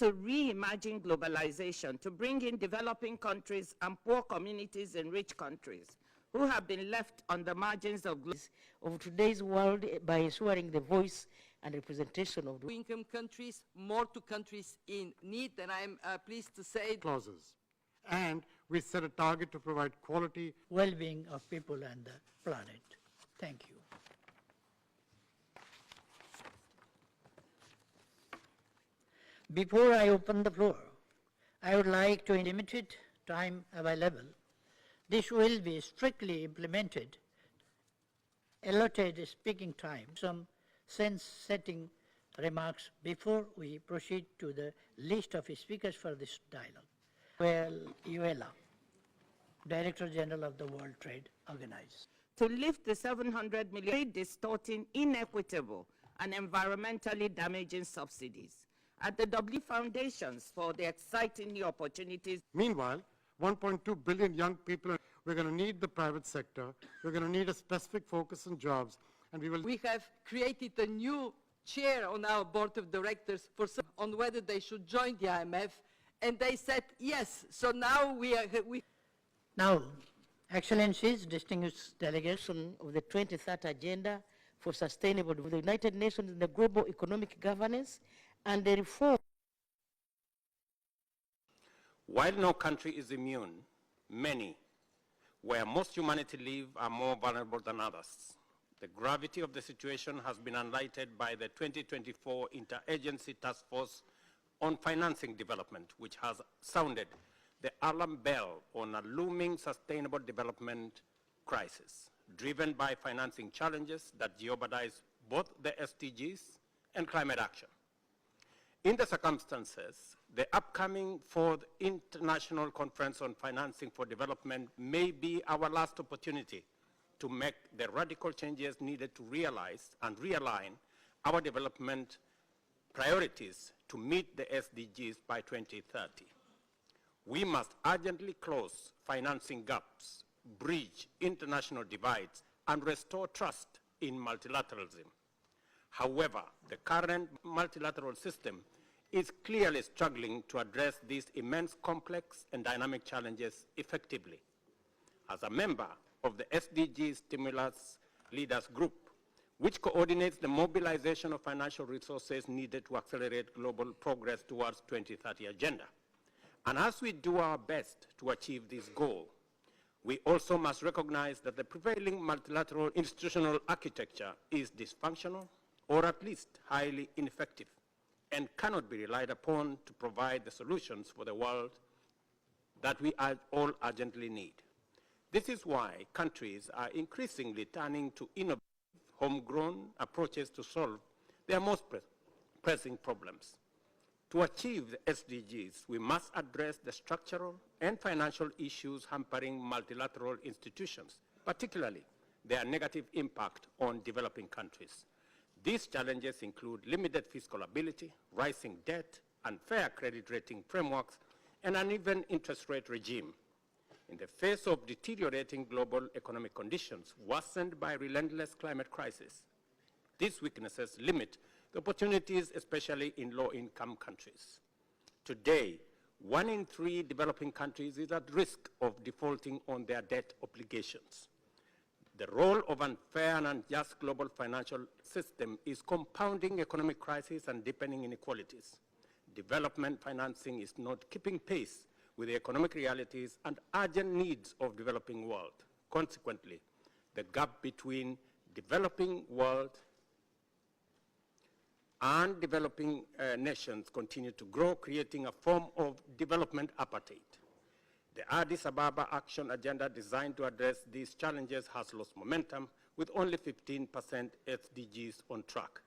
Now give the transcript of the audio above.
to reimagine globalization, to bring in developing countries and poor communities in rich countries who have been left on the margins of today's world by ensuring the voice and representation of low-income countries, more to countries in need, and I'm pleased to say clauses. And we set a target to provide quality well-being of people and the planet. Thank you. Before I open the floor, I would like to, in limited time available, this will be strictly implemented, allotted speaking time, some sense-setting remarks before we proceed to the list of speakers for this dialogue. Well, RAILA, Director General of the World Trade Organization. To lift the 700 million distorting, inequitable, and environmentally damaging subsidies. At the W Foundations for the exciting new opportunities. Meanwhile, 1.2 billion young people, we're going to need the private sector, we're going to need a specific focus on jobs, and we have created a new chair on our board of directors on whether they should join the IMF, and they said yes. So now Now, Excellencies, distinguished delegation of the 23rd Agenda for Sustainable Development, the United Nations in the global economic governance and the reform. While no country is immune, many, where most humanity live, are more vulnerable than others. The gravity of the situation has been highlighted by the 2024 Interagency Task Force on Financing Development, which has sounded the alarm bell on a looming sustainable development crisis, driven by financing challenges that jeopardize both the SDGs and climate action. In the circumstances, the upcoming 4th International Conference on Financing for Development may be our last opportunity to make the radical changes needed to realize and realign our development priorities to meet the SDGs by 2030. We must urgently close financing gaps, bridge international divides, and restore trust in multilateralism. However, the current multilateral system is clearly struggling to address these immense, complex, and dynamic challenges effectively. As a member of the SDG Stimulus Leaders Group, which coordinates the mobilization of financial resources needed to accelerate global progress towards 2030 agenda. And as we do our best to achieve this goal, we also must recognize that the prevailing multilateral institutional architecture is dysfunctional, or at least highly ineffective, and cannot be relied upon to provide the solutions for the world that we all urgently need. This is why countries are increasingly turning to innovative, homegrown approaches to solve their most pressing problems. To achieve the SDGs, we must address the structural and financial issues hampering multilateral institutions, particularly their negative impact on developing countries. These challenges include limited fiscal ability, rising debt, unfair credit rating frameworks, and an uneven interest rate regime. In the face of deteriorating global economic conditions worsened by relentless climate crisis, these weaknesses limit the opportunities, especially in low-income countries. Today, 1 in 3 developing countries is at risk of defaulting on their debt obligations. The role of unfair and unjust global financial system is compounding economic crisis and deepening inequalities. Development financing is not keeping pace with the economic realities and urgent needs of the developing world. Consequently, the gap between developing world and developing nations continue to grow, creating a form of development apartheid. The Addis Ababa Action Agenda designed to address these challenges has lost momentum, with only 15% SDGs on track.